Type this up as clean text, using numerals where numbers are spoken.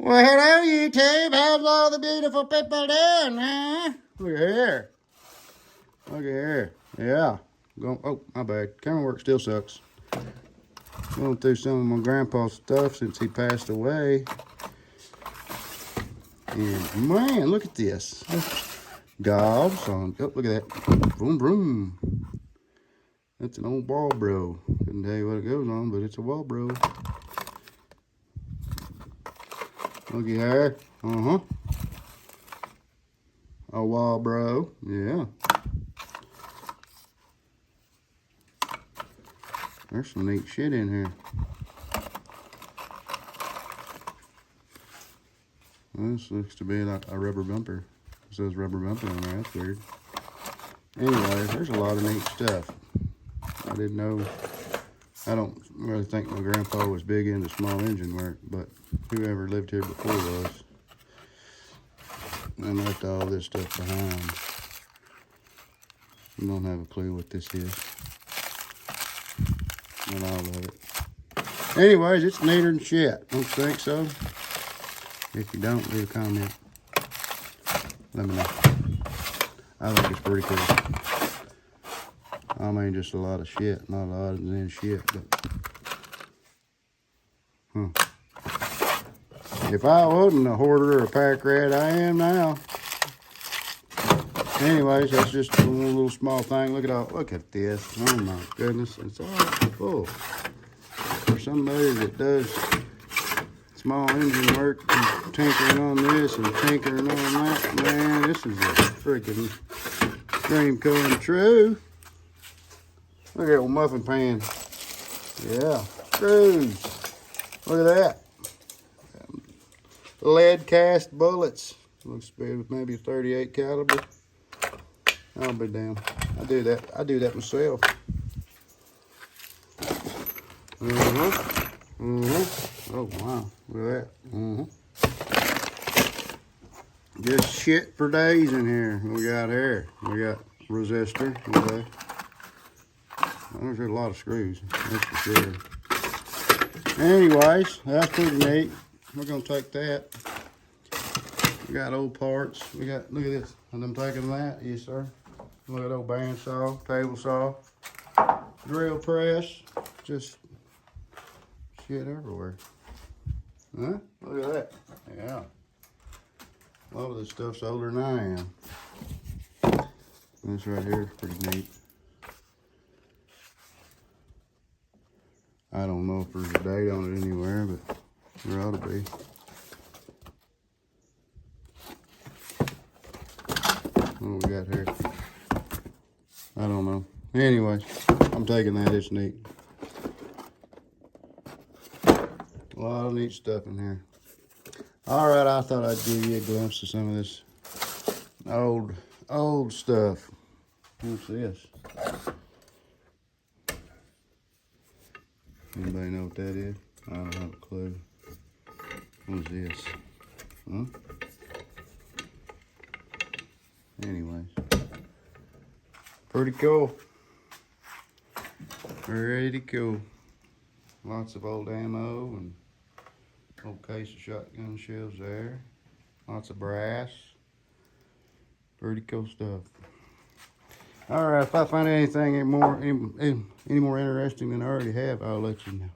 Well, hello, YouTube. How's all the beautiful people doing, huh? Look at here. Look at here. Yeah. Oh, my bad. Camera work still sucks. Going through some of my grandpa's stuff since he passed away. And, man, look at this. Dogs on. Oh, look at that. Vroom, vroom. That's an old Walbro. Couldn't tell you what it goes on, but it's a Walbro. Looky here. Uh-huh. A Walbro. Yeah. There's some neat shit in here. This looks to be like a rubber bumper. It says rubber bumper on there. That's weird. Anyways, there's a lot of neat stuff. I didn't know. I don't really think my grandpa was big into small engine work, but whoever lived here before was. And left all this stuff behind. You don't have a clue what this is. Not all of it. Anyways, it's neater than shit. Don't you think so? If you don't, leave a comment. Let me know. I think it's pretty cool. I mean, just a lot of shit. Not a lot of then shit, but... If I wasn't a hoarder or a pack rat, I am now. Anyways, that's just a little small thing. Look at this. Oh my goodness. It's all full. For somebody that does small engine work and tinkering on this and tinkering on that, man, this is a freaking dream come true. Look at that old muffin pan. Yeah, screws. Look at that. Lead cast bullets. Looks to be maybe a 38 caliber. I'll be damned. I do that myself. Oh wow, look at that. Just shit for days in here. We got here. We got resistor. Okay. There's a lot of screws. That's for sure. Anyways, that's pretty neat. We're gonna take that. We got old parts. Look at this. And I'm taking that. Yes, sir. Look at old bandsaw, table saw, drill press. Just shit everywhere. Huh? Look at that. Yeah. A lot of this stuff's older than I am. This right here is pretty neat. I don't know if there's a date on it anywhere, but there ought to be. What we got here? I don't know. Anyways, I'm taking that. It's neat. A lot of neat stuff in here. All right, I thought I'd give you a glimpse of some of this old stuff. What's this? Anybody know what that is? I don't have a clue. What's this? Huh? Anyways. Pretty cool. Pretty cool. Lots of old ammo and old case of shotgun shells there. Lots of brass. Pretty cool stuff. All right, if I find anything any more interesting than I already have, I'll let you know.